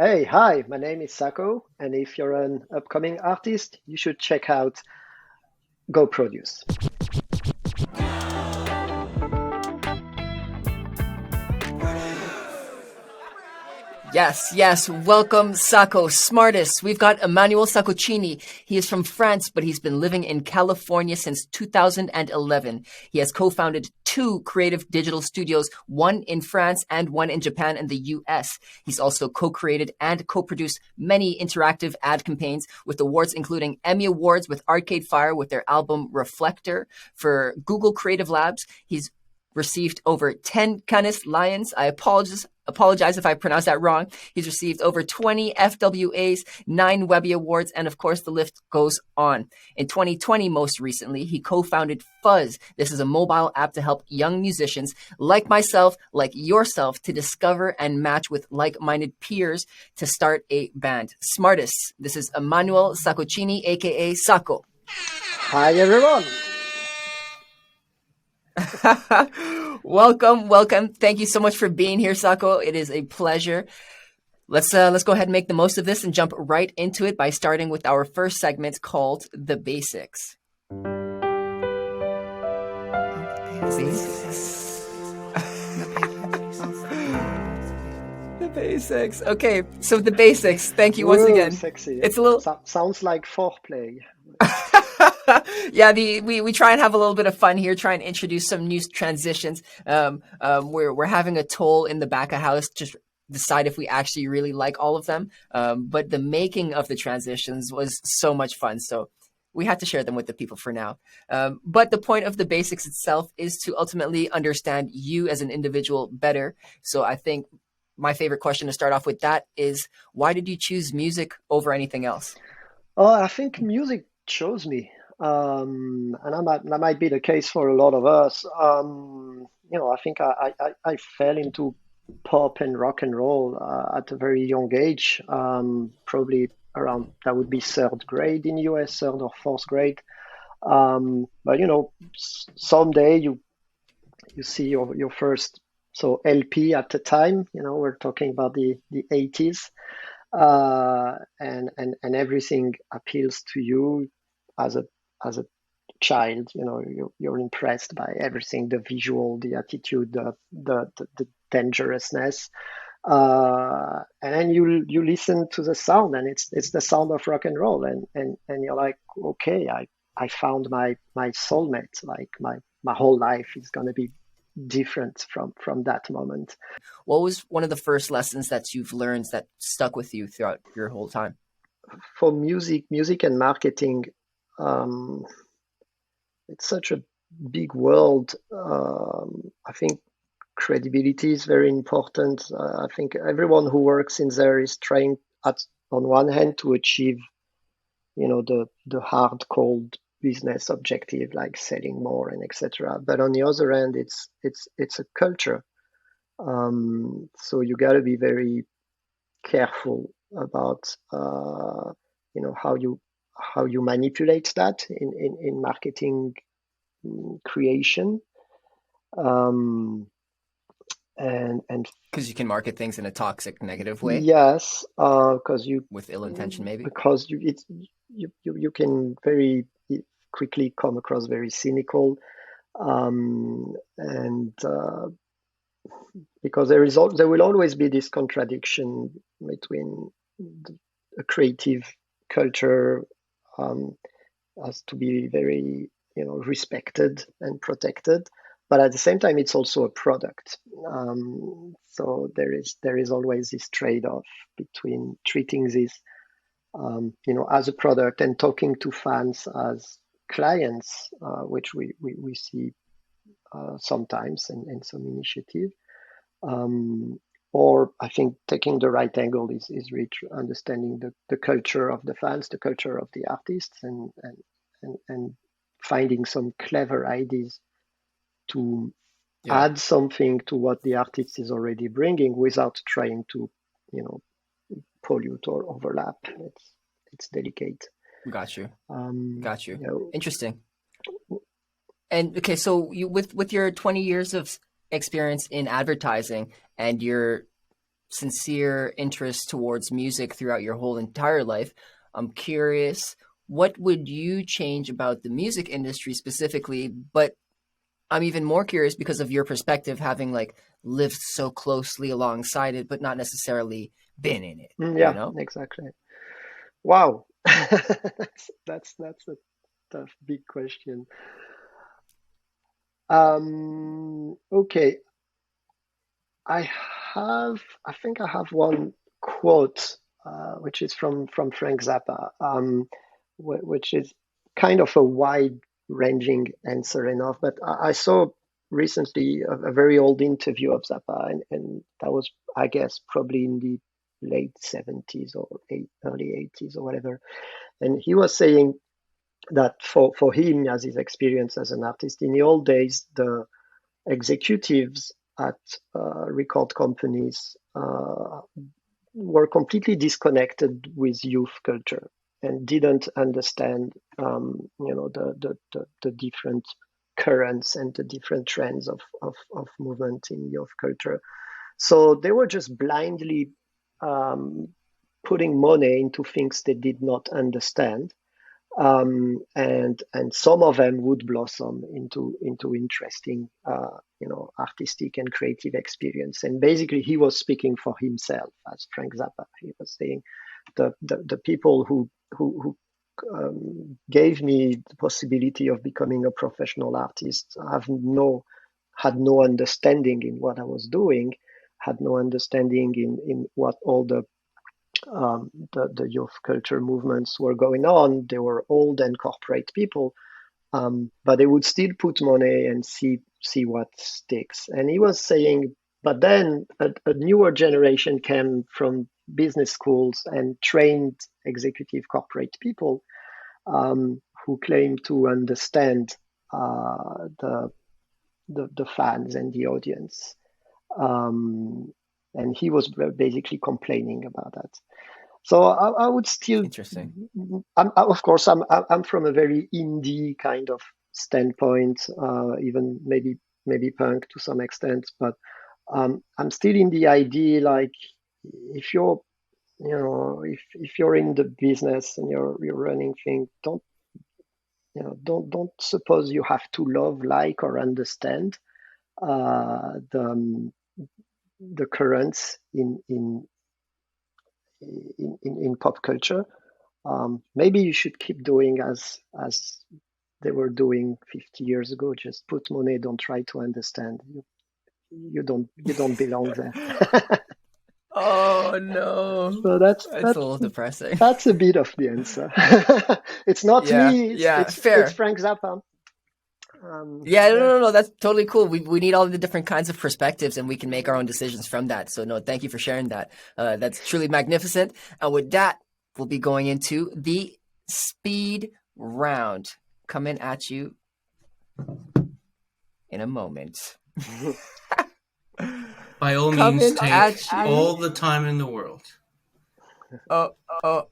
Hey, hi, my name is Sacco, and if you're an upcoming artist, you should check out Go Produce. Yes, yes. Welcome, Sacco. Smartest. We've got Emmanuel Saccoccini. He is from France, but he's been living in California since 2011. He has co-founded two creative digital studios, one in France and one in Japan and the US. He's also co-created and co-produced many interactive ad campaigns with awards including Emmy Awards with Arcade Fire with their album Reflector for Google Creative Labs. He's received over 10 Cannes Lions. I apologize if I pronounced that wrong. He's received over 20 FWAs, 9 Webby Awards, and of course the list goes on. In 2020, most recently, he co-founded FUZZ. This is a mobile app to help young musicians like myself, like yourself, to discover and match with like-minded peers to start a band. Smartest. This is Emmanuel Saccoccini, aka Sacco. Hi, everyone. Welcome. Thank you so much for being here, Sacco. It is a pleasure. Let's go ahead and make the most of this and jump right into it by starting with our first segment called The Basics. The basics. Okay, so the basics. Thank you once Whoa, again. sexy. It's a little Sounds like foreplay. yeah, we try and have a little bit of fun here, try and introduce some new transitions. We're having a toll in the back of house, just decide if we actually really like all of them. But the making of the transitions was so much fun, so we had to share them with the people for now. But the point of the basics itself is to ultimately understand you as an individual better. So I think my favorite question to start off with that is, why did you choose music over anything else? Oh, I think music chose me. And that might be the case for a lot of us. I think I fell into pop and rock and roll at a very young age, probably around that would be third grade in US, third or fourth grade. But someday you see your first LP at the time. We're talking about the 80s, and everything appeals to you as a child. You're impressed by everything, the visual, the attitude, the dangerousness. And then you listen to the sound, and it's the sound of rock and roll, and you're like, okay, I found my soulmate. Like my whole life is gonna be different from that moment. What was one of the first lessons that you've learned that stuck with you throughout your whole time? For music and marketing, um, it's such a big world. I think credibility is very important. I think everyone who works in there is trying on one hand to achieve, the hard cold business objective like selling more and etc. But on the other hand, it's a culture. So you got to be very careful about how you manipulate that in marketing creation. Um, and Because you can market things in a toxic, negative way yes, because you with ill intention, maybe. because you can very quickly come across very cynical, and because there will always be this contradiction between a creative culture, um, has to be very respected and protected, but at the same time it's also a product. So there is always this trade-off between treating this as a product and talking to fans as clients, which we see sometimes in some initiative. Um, or I think taking the right angle is really understanding the culture of the fans, the culture of the artists, and finding some clever ideas to Yeah, add something to what the artist is already bringing without trying to, you know, pollute or overlap. It's delicate. got you. Um, Got you. you know, Interesting. And okay, so you with your 20 years of experience in advertising and your sincere interest towards music throughout your whole entire life. I'm curious, what would you change about the music industry specifically? But I'm even more curious because of your perspective, having like lived so closely alongside it, but not necessarily been in it, you Yeah, know? exactly. Wow. That's a tough, big question. Okay, I I think I have one quote, which is from Frank Zappa, which is kind of a wide-ranging answer enough. But I saw recently a very old interview of Zappa, and that was, I guess, probably in the late 70s or early 80s or whatever. And he was saying that for him, as his experience as an artist in the old days, the executives at record companies were completely disconnected with youth culture and didn't understand, the different currents and the different trends of movement in youth culture. So they were just blindly um, putting money into things they did not understand, and some of them would blossom into interesting, artistic and creative experience. And basically, he was speaking for himself as Frank Zappa. He was saying the people who gave me the possibility of becoming a professional artist had no understanding in what I was doing, had no understanding in what all the youth culture movements were going on. They were old and corporate people, but they would still put money and see what sticks. And he was saying, but then a newer generation came from business schools and trained executive corporate people, who claim to understand the the fans and the audience. Um, and he was basically complaining about that. So I would still, Interesting. of course, I'm from a very indie kind of standpoint, even maybe punk to some extent, but I'm still in the idea, like, if you're if you're in the business and you're running things, don't suppose you have to love, like, or understand the currents in pop culture. Maybe you should keep doing as they were doing 50 years ago. Just put money, don't try to understand. You don't belong there. Oh no. So That's a little depressing. that's a bit of the answer. It's not Yeah, me. yeah, It's fair. Frank Zappa. Yeah, no, Yeah. no, no, that's totally cool. We need all the different kinds of perspectives, and we can make our own decisions from that. So, no, thank you for sharing that. That's truly magnificent. And with that, we'll be going into the speed round. Coming at you in a moment. By all means, Coming take at you. all the time in the world. Oh, oh,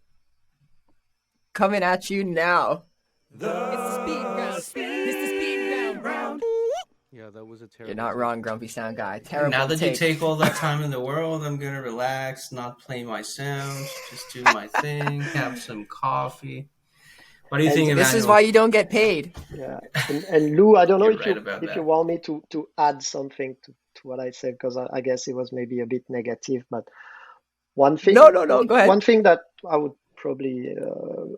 coming at you now. It's the speed round. It's the speed round. Yeah, that was a You're terrible not take. wrong, Grumpy Sound Guy. Now Terrible that you take. take all that time in the world, I'm gonna relax, not play my sounds, just do my thing, have some coffee. What do you think, And This is why Emmanuel? you don't get paid. yeah, and Lou, I don't know You're right about if you that. want me to add something to what I said, because I guess it was maybe a bit negative. But one No, thing no, no. Go ahead. one thing that I would probably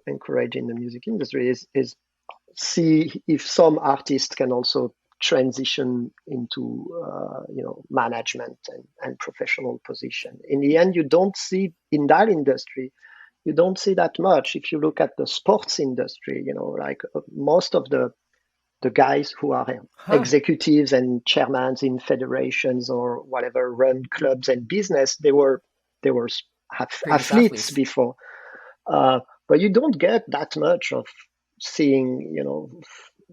encourage in the music industry is see if some artists can also transition into management and professional position. In the end, you don't see in that industry, you don't see that much. If you look at the sports industry, like most of the guys who are Huh. executives and chairmen in federations or whatever run clubs and business, they were Previous athletes athletes. before. But you don't get that much of seeing,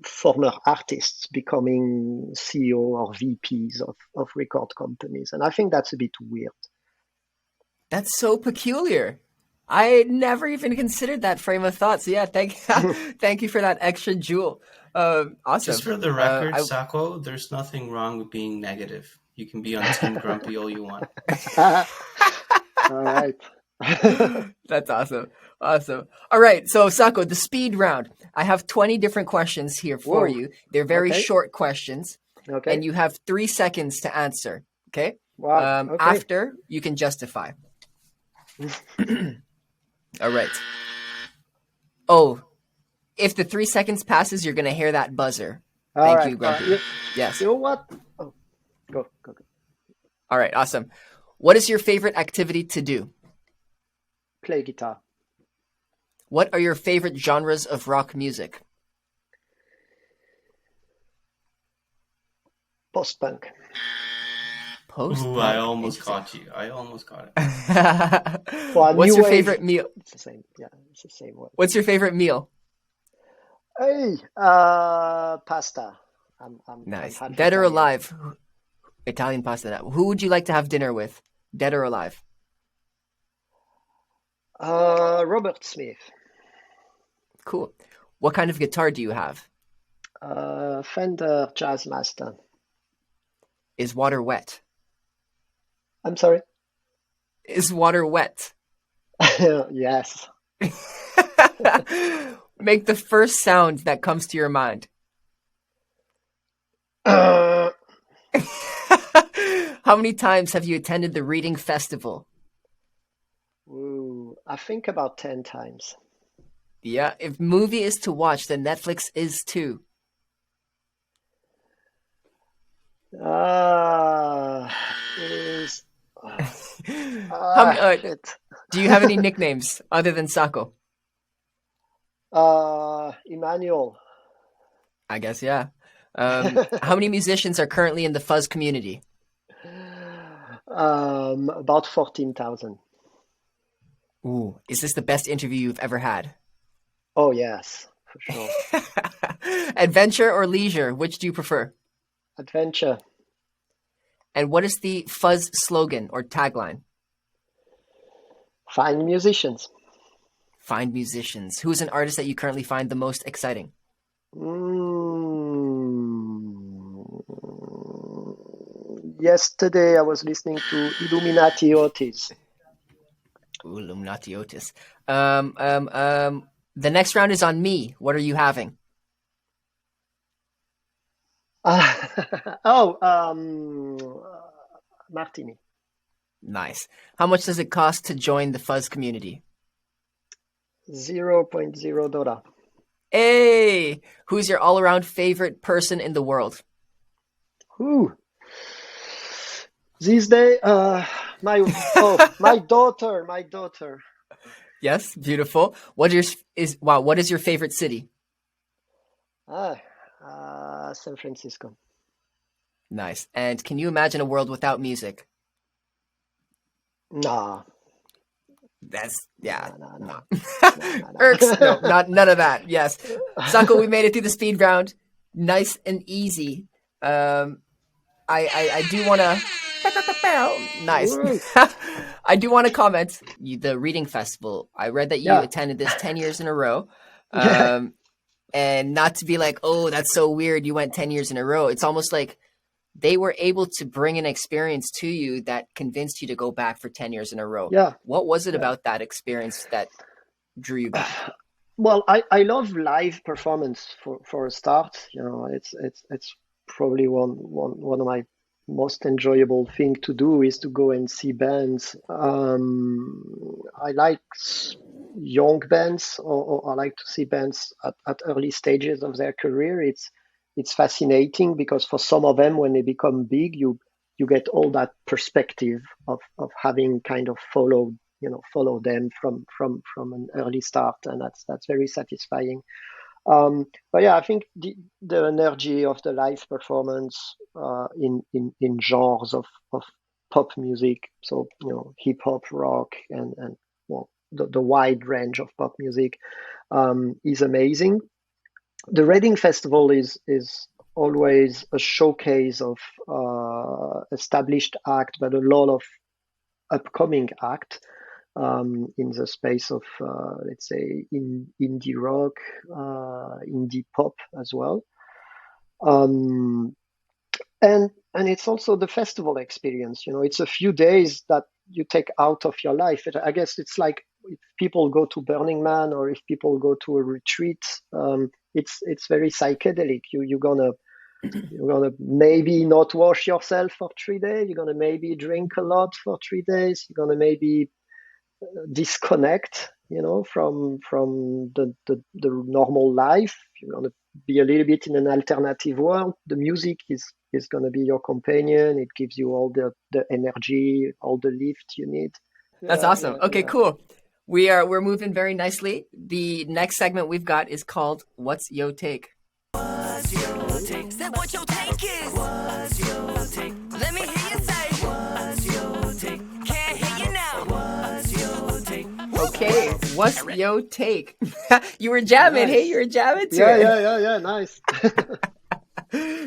former artists becoming CEO or VPs of record companies. And I think that's a bit weird. That's so peculiar. I never even considered that frame of thought. So yeah, thank you for that extra jewel. Just Awesome. for the record, I Sacco, there's nothing wrong with being negative. You can be on Team Grumpy all you want. All right. That's awesome. Awesome. All right. So, Sacco, the speed round. I have 20 different questions here for Whoa. you. They're very Okay. short questions, Okay. and you have 3 seconds to answer. Okay. Wow. Okay. After, you can justify. All right. Oh, if the 3 seconds passes, you're going to hear that buzzer. All Thank right. you, Grumpy. Yes. You know what? Oh, go. All right. Awesome. What is your favorite activity to do? Play guitar. What are your favorite genres of rock music? Post-punk. Post-punk. Ooh, I almost Interesting. caught you. I almost got it. Well, What's new your wave. favorite meal? It's the same. Yeah, it's the same word. What's your favorite meal? Hey, pasta. I'm Nice. half Dead or Italian. alive? Italian pasta. Who would you like to have dinner with? Dead or alive? Robert Smith. Cool. What kind of guitar do you have? Fender Jazzmaster. Is water wet? I'm sorry. Is water wet? Yes. Make the first sound that comes to your mind. Uh, How many times have you attended the reading festival? ooh, I think about 10 times. Yeah, if movie is to watch, then Netflix is too. It is. Shit. Do you have any nicknames other than Sacco? Emmanuel. I guess, yeah. How many musicians are currently in the FUZZ community? About 14,000. Ooh, is this the best interview you've ever had? Oh, yes, for sure. Adventure or leisure? Which do you prefer? Adventure. And what is the FUZZ slogan or tagline? Find musicians. Find musicians. Who is an artist that you currently find the most exciting? Yesterday I was listening to Illuminati Otis. Ooh, Illuminati Otis. The next round is on me. What are you having? Martini. Nice. How much does it cost to join the FUZZ community? $0.0. Hey! Who's your all-around favorite person in the world? Ooh. These days, my daughter. Yes, beautiful. What is your favorite city? San Francisco. Nice. And can you imagine a world without music? Nah. That's yeah. No. Irks. No, none of that. Yes. Sacco, we made it through the speed round. Nice and easy. I do want to. Nice. I do want to comment the reading festival. I read that you attended this 10 years in a row. And not to be like, oh, that's so weird. You went 10 years in a row. It's almost like they were able to bring an experience to you that convinced you to go back for 10 years in a row. Yeah. What was it about that experience that drew you back? Well, I love live performance for a start. You know, it's probably one of my most enjoyable thing to do is to go and see bands. I like young bands, or I like to see bands at early stages of their career. It's fascinating because for some of them, when they become big, you get all that perspective of having kind of follow them from an early start, and that's very satisfying. But yeah, I think the energy of the live performance in genres of pop music, so hip hop, rock, and well, the wide range of pop music is amazing. The Reading Festival is always a showcase of established act, but a lot of upcoming act in the space of let's say indie rock, indie pop as well. And and it's also the festival experience. It's a few days that you take out of your life. I guess it's like if people go to Burning Man or if people go to a retreat, it's very psychedelic. You're gonna maybe not wash yourself for 3 days. You're gonna maybe drink a lot for 3 days. You're gonna maybe disconnect, from the normal life. You're gonna be a little bit in an alternative world. The music is gonna be your companion. It gives you all the energy, all the lift you need. That's Yeah, awesome. yeah, Okay, yeah. cool. We're moving very nicely. The next segment we've got is called "What's Yo Take." Okay. Say what your take is. What's your take? Let me hear you say. What's your take? Can't hear you now. What's your take? Okay, what's yo take? You were jamming. Hey, you Nice. were jamming to Yeah, it. yeah, yeah, yeah. Nice.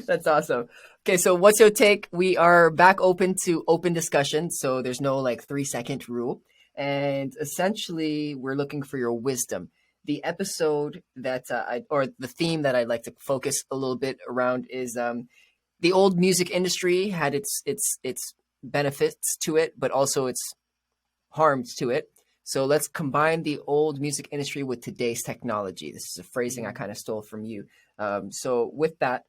That's awesome. Okay, so what's your take? We are back open to open discussion, so there's no like 3 second rule. And essentially, we're looking for your wisdom. The episode that or the theme that I'd like to focus a little bit around is the old music industry had its benefits to it, but also its harms to it. So let's combine the old music industry with today's technology. This is a phrasing I kind of stole from you. So with that,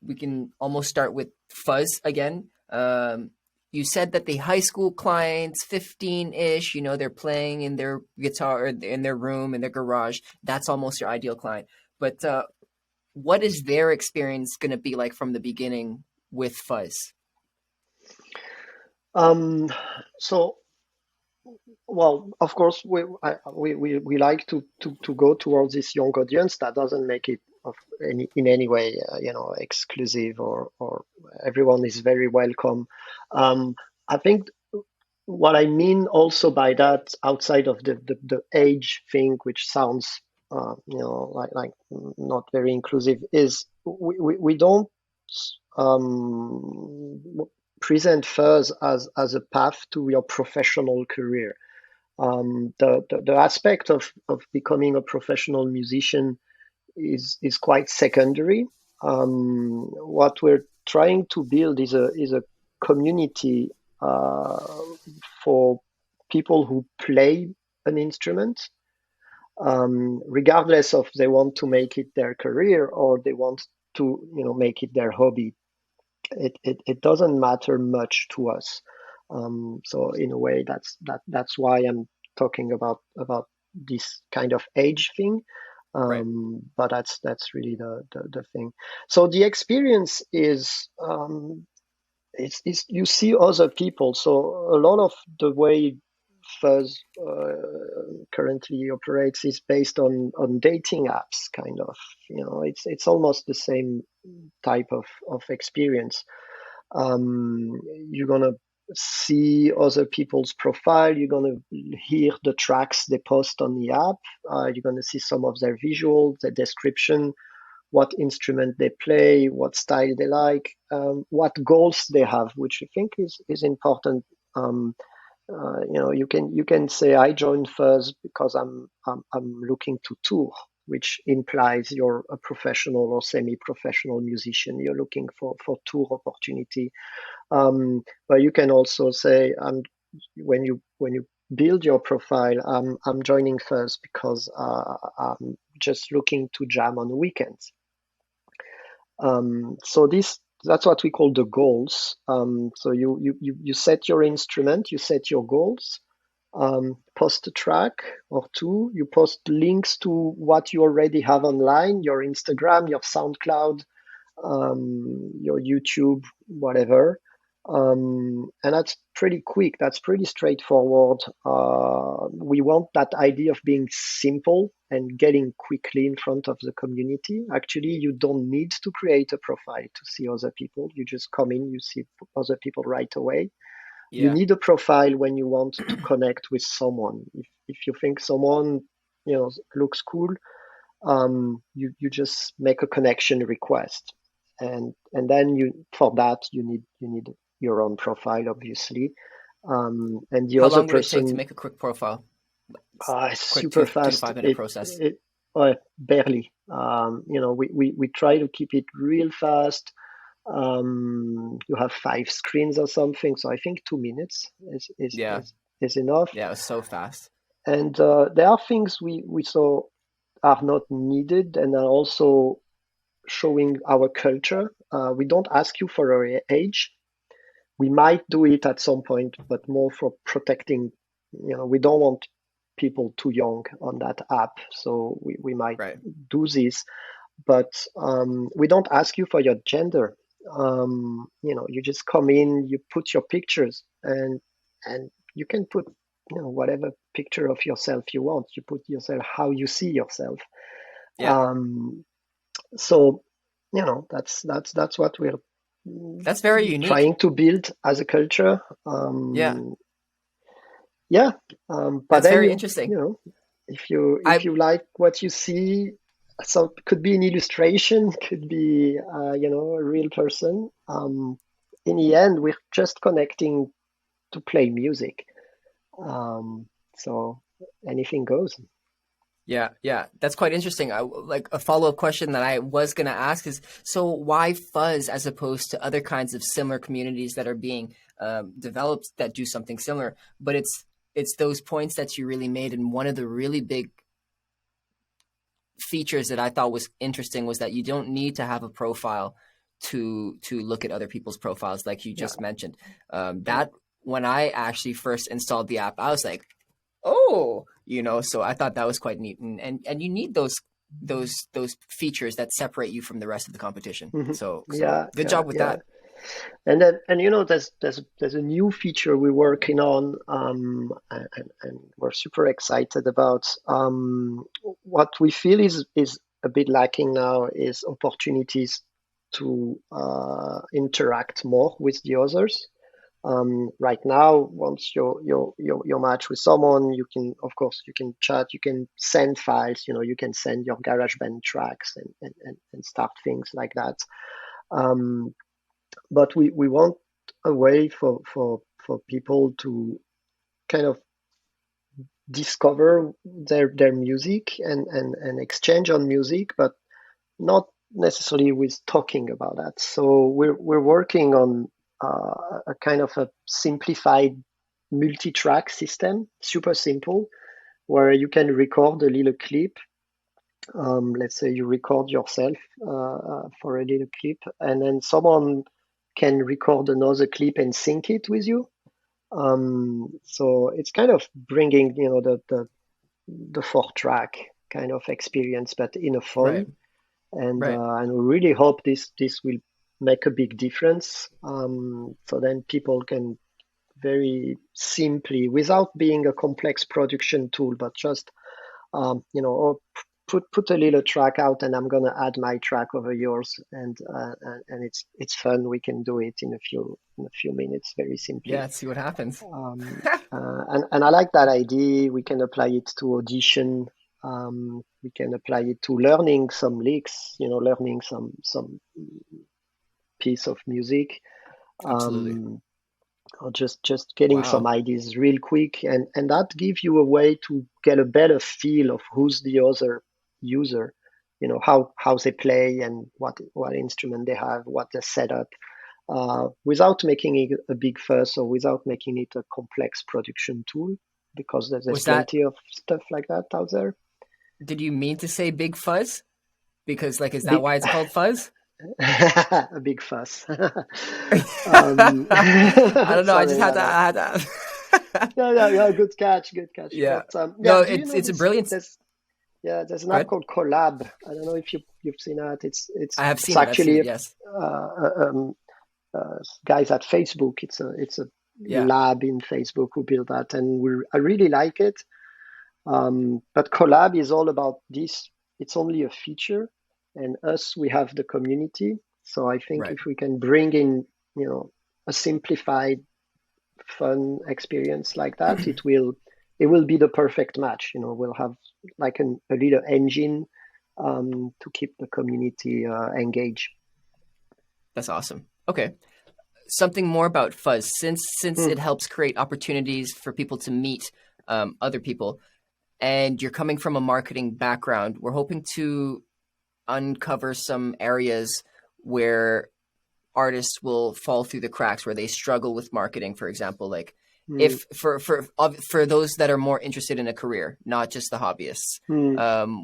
we can almost start with FUZZ again. You said that the high school clients, 15-ish, they're playing in their guitar in their room, in their garage. That's almost your ideal client. But what is their experience going to be like from the beginning with FUZZ? Um, so Well, of course, we like to go towards this young audience that doesn't make it in any way, exclusive, or everyone is very welcome. I think what I mean also by that, outside of the age thing, which sounds like not very inclusive, is we don't present FUZZ as a path to your professional career. The aspect of becoming a professional musician is quite secondary. What we're trying to build is a community for people who play an instrument, regardless of they want to make it their career or they want to make it their hobby. It doesn't matter much to us. So in a way, that's why I'm talking about this kind of age thing. Right. But that's really the thing. So the experience is it's you see other people. So a lot of the way Fuzz currently operates is based on dating apps, kind of. It's almost the same type of experience. You're gonna see other people's profile. You're gonna hear the tracks they post on the app. You're gonna see some of their visuals, their description, what instrument they play, what style they like, what goals they have, which I think is important. You can say I joined FUZZ because I'm looking to tour, which implies you're a professional or semi-professional musician. You're looking for tour opportunity. But you can also say, when you build your profile, I'm joining FUZZ because I'm just looking to jam on weekends. So that's what we call the goals. So you set your instrument, you set your goals, post a track or two, you post links to what you already have online, your Instagram, your SoundCloud, your YouTube, whatever. And that's pretty quick. That's pretty straightforward. We want that idea of being simple and getting quickly in front of the community. Actually, you don't need to create a profile to see other people. You just come in, you see other people right away. You Yeah. need a profile when you want to connect with someone. If you think someone looks cool, you just make a connection request, and then for that you need your own profile, obviously. And the How other long would it take to person, make a quick profile? it's Quick super 2 to fast. 5 minute process. Barely. We try to keep it real fast. You have 5 screens or something, so I think 2 minutes Yeah. is enough. Yeah. It was so fast. And there are things we saw are not needed and are also showing our culture. We don't ask you for your age. We might do it at some point, but more for protecting. We don't want people too young on that app, so we might Right. do this. But we don't ask you for your gender. You just come in, you put your pictures, and you can put whatever picture of yourself you want. You put yourself how you see yourself. Yeah. Um, so that's what we're That's very unique. trying to build as a culture. Yeah. Yeah, but That's then very interesting. if I you like what you see, so could be an illustration, could be a real person. In the end, we're just connecting to play music. So anything goes. Yeah, yeah, that's quite interesting. Like a follow-up question that I was going to ask is, so why Fuzz as opposed to other kinds of similar communities that are being developed that do something similar? But it's those points that you really made, and one of the really big features that I thought was interesting was that you don't need to have a profile to look at other people's profiles, like you Yeah. just mentioned. That when I actually first installed the app, I was like, oh, so I thought that was quite neat, and you need those features that separate you from the rest of the competition. Mhm. So Yeah, good yeah, job with yeah. that. And there's a new feature we're working on, and we're super excited about. What we feel is a bit lacking now is opportunities to interact more with the others. Right now, once you match with someone, you can, of course, you can chat, you can send files, you can send your GarageBand tracks and start things like that. Um, but we want a way for people to kind of discover their music and exchange on music, but not necessarily with talking about that. So we're working on a kind of a simplified multi-track system, super simple, where you can record a little clip. Let's say you record yourself for a little clip, and then someone can record another clip and sync it with you. So it's kind of bringing, the 4-track kind of experience, but in a Right, fun. right. And we really hope this will make a big difference. So then people can very simply, without being a complex production tool, but just oh, put a little track out, and I'm gonna add my track over yours, and it's fun. We can do it in a few minutes, very Yeah, simply. let's see what happens. And I like that idea. We can apply it to audition. We can apply it to learning some licks, learning some piece of music. Absolutely. Um, or just getting some Wow. ideas real quick, and that gives you a way to get a better feel of who's the other user, how they play and what instrument they have, what they set up, without making it a big fuss or without making it a complex production tool, because there's Was that, plenty of stuff like that out there. did you mean to say Big Fuzz? Because, like, is that Big why it's called Fuzz? a big fuss. I don't know. I just Sorry, had to. no. I had to. Yeah, good catch, good catch. Yeah. But yeah, No, do you know it's a this? brilliant. There's an Go app ahead. called Collab. I don't know if you've seen that. It's I have it's seen it. I've seen actually it. Yes. guys at Facebook. It's a Yeah. lab in Facebook who built that, and I really like it. But Collab is all about this. It's only a feature, and us, we have the community. So I think Right. if we can bring in, a simplified, fun experience like that, it will be the perfect match. We'll have like a little engine to keep the community engaged. That's awesome. Okay. Something more about Fuzz, since Hmm. it helps create opportunities for people to meet other people, and you're coming from a marketing background, we're hoping to uncover some areas where artists will fall through the cracks where they struggle with marketing, for example? Like, Mm, if for those that are more interested in a career, not just the hobbyists,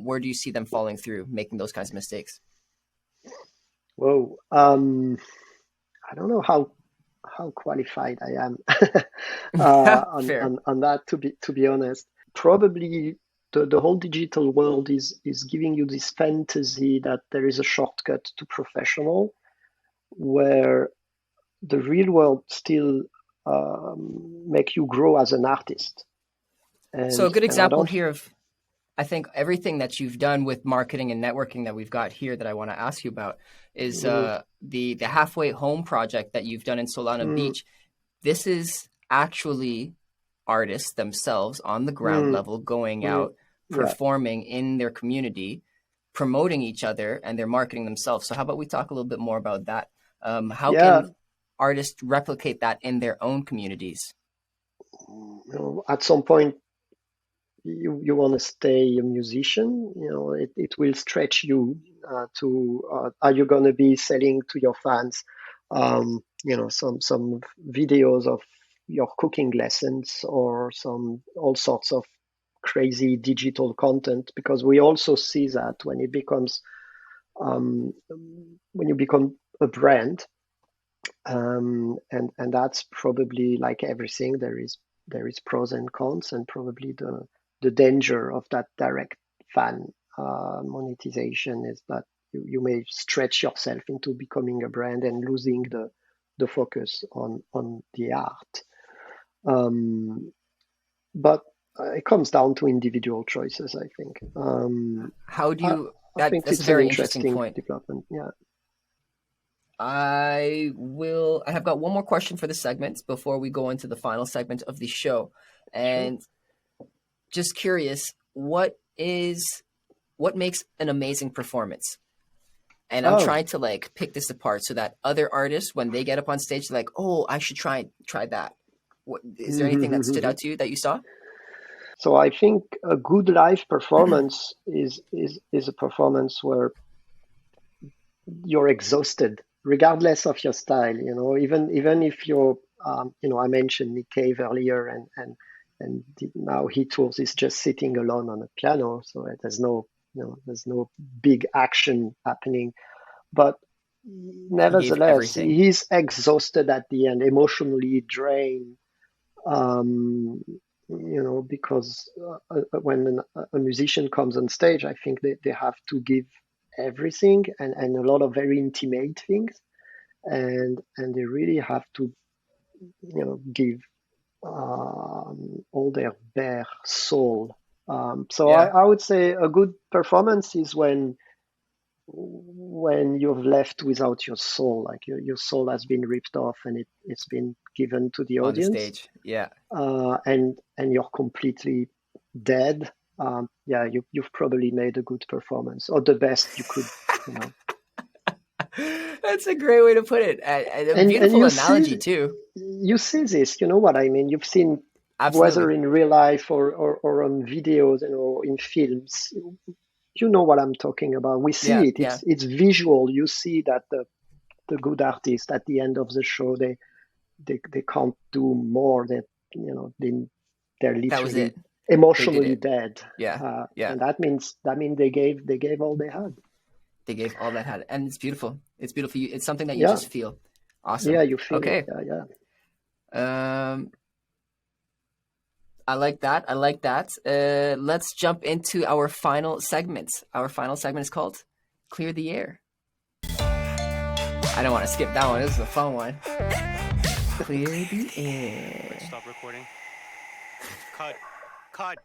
where do you see them falling through, making those kinds of mistakes? whoa. I don't know how qualified I am Fair. on that, to be honest. Probably the whole digital world is giving you this fantasy that there is a shortcut to professional, where the real world still make you grow as an artist. So a good And I example don't. here of, I think, everything that you've done with marketing and networking that we've got here that I want to ask you about is Mm, the halfway home project that you've done in Solana mm, Beach. This is actually artists themselves on the ground mm, level going mm, out, yeah, performing in their community, promoting each other, and they're marketing themselves. So how about we talk a little bit more about that? How yeah. can artists replicate that in their own communities? At some point, you want to stay a musician. It will stretch you to. Are you going to be selling to your fans, some videos of your cooking lessons, or some all sorts of crazy digital content? Because we also see that um, when you become a brand, and that's probably like everything. There is pros and cons, and probably the danger of that direct fan monetization is that you may stretch yourself into becoming a brand and losing the focus on the art. Um, but it comes down to individual choices, I think. How do I, you I think that's a it's an very interesting interesting point. development. Yeah. I have got one more question for the segment before we go into the final segment of the show. Sure. And just curious, what makes an amazing performance? And I'm Oh. trying to like pick this apart so that other artists, when they get up on stage, they're like, oh, I should try that. What is there anything that stood out to you that you saw? So I think a good live performance is a performance where you're exhausted, regardless of your style. Even if you're, I mentioned Nick Cave earlier, and now he tours is just sitting alone on a piano, so there's no big action happening. But He gave nevertheless, everything. he's exhausted at the end, emotionally drained. Um, because when a musician comes on stage, I think they have to give everything, and a lot of very intimate things, and they really have to, give all their bare soul. So I, Yeah, I would say a good performance is when you've left without your soul, like your soul has been ripped off and it's been given to the on the audience, stage. Yeah. and you're completely dead. Yeah, you've probably made a good performance, or the best you could, you know. That's a great way to put it. A And beautiful analogy too. you see this, you know what I mean? You've seen, whether Absolutely. in real life or on videos, in films. You know what I'm talking about. We Yeah, see it. yeah. It's visual. You see that the good artist at the end of the show, they can't do more. That they're That was literally it. They did emotionally it. dead, Yeah, yeah. and that means they gave all they had. They gave all that had, and it's beautiful. It's beautiful. It's something that you Yeah, just feel. Awesome. yeah, you feel it. Okay. Yeah, yeah. Um, I like that. I like that. Let's jump into our final segment. Our final segment is called "Clear the Air." I don't want to skip that one. This is a fun one. Clear the air. Stop recording. Cut. Cut.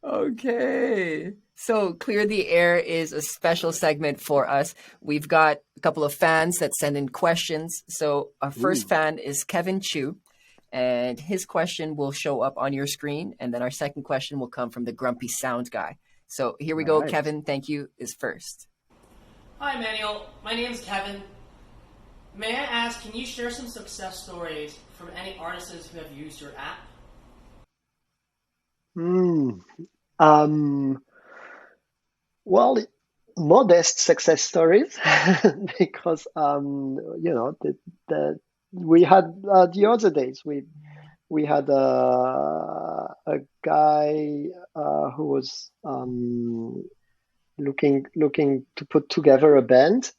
Okay. So, Clear the Air is a special segment for us. We've got a couple of fans that send in questions. So, our first Ooh. fan is Kevin Chu, and his question will show up on your screen. And then our second question will come from the Grumpy Sound Guy. So, here we All go. right. Kevin, thank you, is first. Hi, Emmanuel. My name's Kevin. May I ask, can you share some success stories from any artists who have used your app? Hmm. Um. Well, modest success stories because we had the other days we had a guy who was looking to put together a band,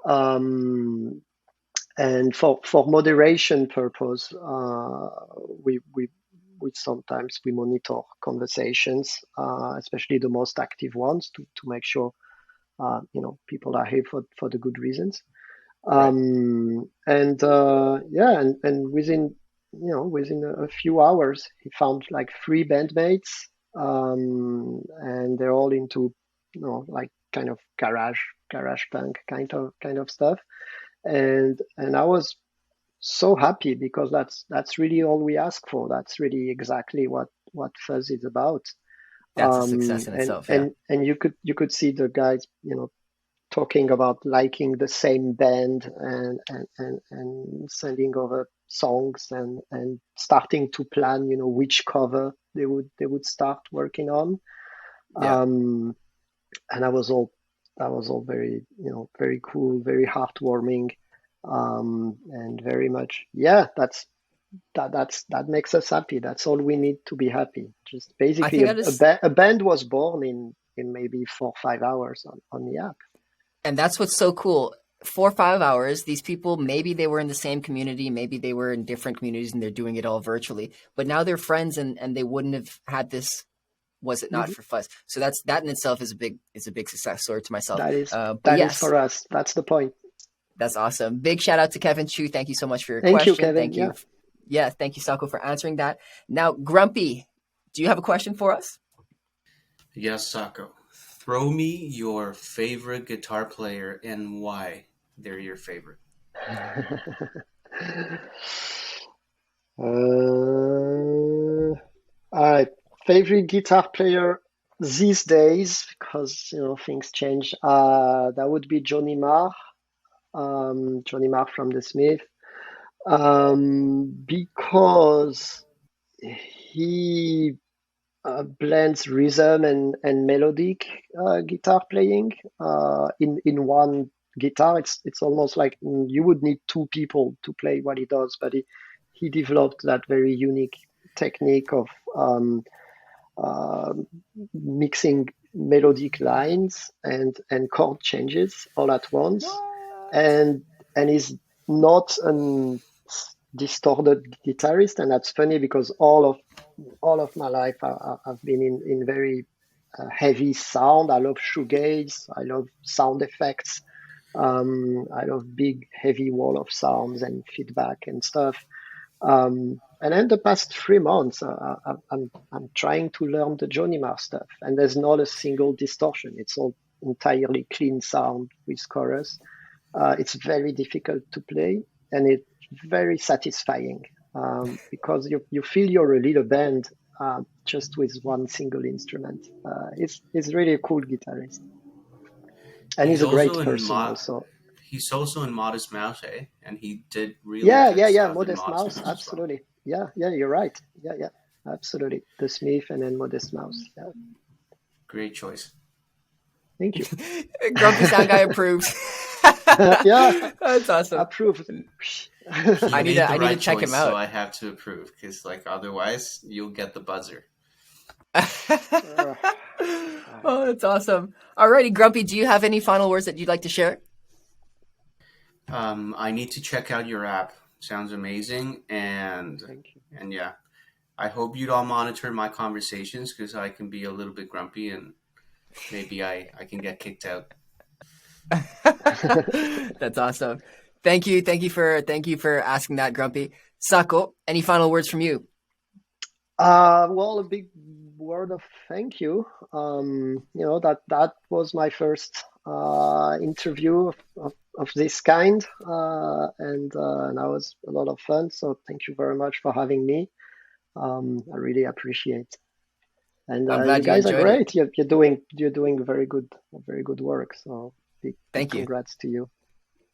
um, and for moderation purpose, we sometimes we monitor conversations, especially the most active ones, to make sure people are here for the good reasons. Right. And within a few hours, he found like three bandmates, and they're all into like kind of garage punk kind of stuff. And I was so happy because that's really all we ask for. That's really exactly what Fuzz is about. That's a success in And itself. Yeah. and you could see the guys, talking about liking the same band, and sending over songs, and starting to plan, which cover they would start working on. Yeah. And that was all very, very cool, very heartwarming, and very much, yeah, that makes us happy. That's all we need to be happy. Just I basically think a, that a, is, ba- a band was born in maybe 4 or 5 hours on the app. and that's what's so cool. 4 or 5 hours, these people, maybe they were in the same community, maybe they were in different communities and they're doing it all virtually, but now they're friends and they wouldn't have had this was it not Mhm. for Fuzz. So that in itself is a big success story to myself. That is But that is yes, for us. That's the point. that's awesome. Big shout out to Kevin Chu. Thank you so much for your Thank you, question. Kevin. Thank Yeah. you. Yeah, thank you, Sacco, for answering that. Now, Grumpy, do you have a question for us? Yes, Sacco. Throw me your favorite guitar player and why they're your favorite. All right. Favorite guitar player these days, because things change. That would be Johnny Marr. Johnny Marr from the Smith. Because he blends rhythm and melodic guitar playing in one guitar. It's almost like you would need two people to play what he does, but he developed that very unique technique of uh, mixing melodic lines and chord changes all at once, and is not an distorted guitarist. And that's funny because all of my life I've been in very heavy sound. I love shoegaze. I love sound effects. I love big heavy wall of sounds and feedback and stuff. And then the past 3 months, I'm trying to learn the Johnny Marr stuff, and there's not a single distortion. It's all entirely clean sound with chorus. It's very difficult to play, and it's very satisfying, because you feel you're a little band, just with one single instrument. He's really a cool guitarist, and He's he's a also great in person also. he's also in Modest Mouse, eh? And he did really Yeah, good yeah, yeah. stuff in Modest Modest Mouse, Mouse as well. absolutely. Yeah, yeah, you're right. Yeah, yeah, absolutely. The Smith and then Modest Mouse. Yeah, Great choice. thank you. Grumpy Sound Guy approves. Yeah, That's awesome. approved. He I need made to the I need to right check him choice, so out. I have to approve because, like, otherwise you'll get the buzzer. Oh, that's awesome. Alrighty, Grumpy, do you have any final words that you'd like to share? I need to check out your app. Sounds amazing, and Thank you. yeah, I hope you'd all monitor my conversations because I can be a little bit grumpy and maybe I can get kicked out. That's awesome. Thank you for asking that, Grumpy. Sacco, any final words from you? Well, a big word of thank you. That was my first interview of this kind, and that was a lot of fun. So thank you very much for having me. I really appreciate. And I'm you glad you guys are enjoyed it. great. You're doing very good work. So big Thank you. congrats to you.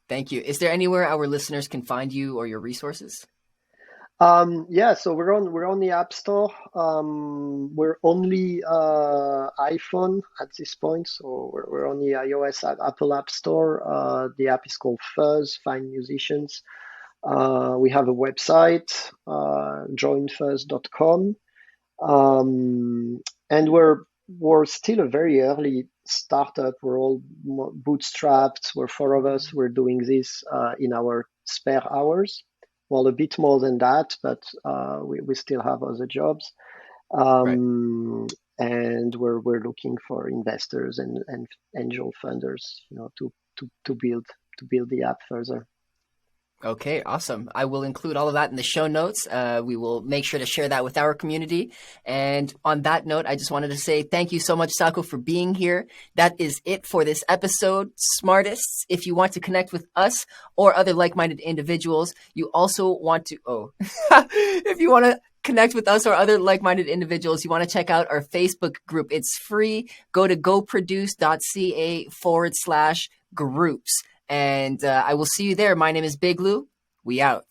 Thank you. Is there anywhere our listeners can find you or your resources? Yeah, so we're on the App Store. We're only iPhone at this point, so we're on the iOS Apple App Store. The app is called FUZZ, Find Musicians. We have a website, joinfuzz.com. And we're still a very early startup. We're all bootstrapped. We're four of us. We're doing this in our spare hours. Well, a bit more than that, but we still have other jobs. Right. And we're looking for investors and angel funders, to build the app further. Okay, awesome. I will include all of that in the show notes. We will make sure to share that with our community. And on that note, I just wanted to say thank you so much, Sacco, for being here. That is it for this episode. Smartists, if you want to connect with us or other like-minded individuals, you also want to, if you want to connect with us or other like-minded individuals, you want to check out our Facebook group. It's free. Go to goproduce.ca/groups. And I will see you there. My name is Big Lou. We out.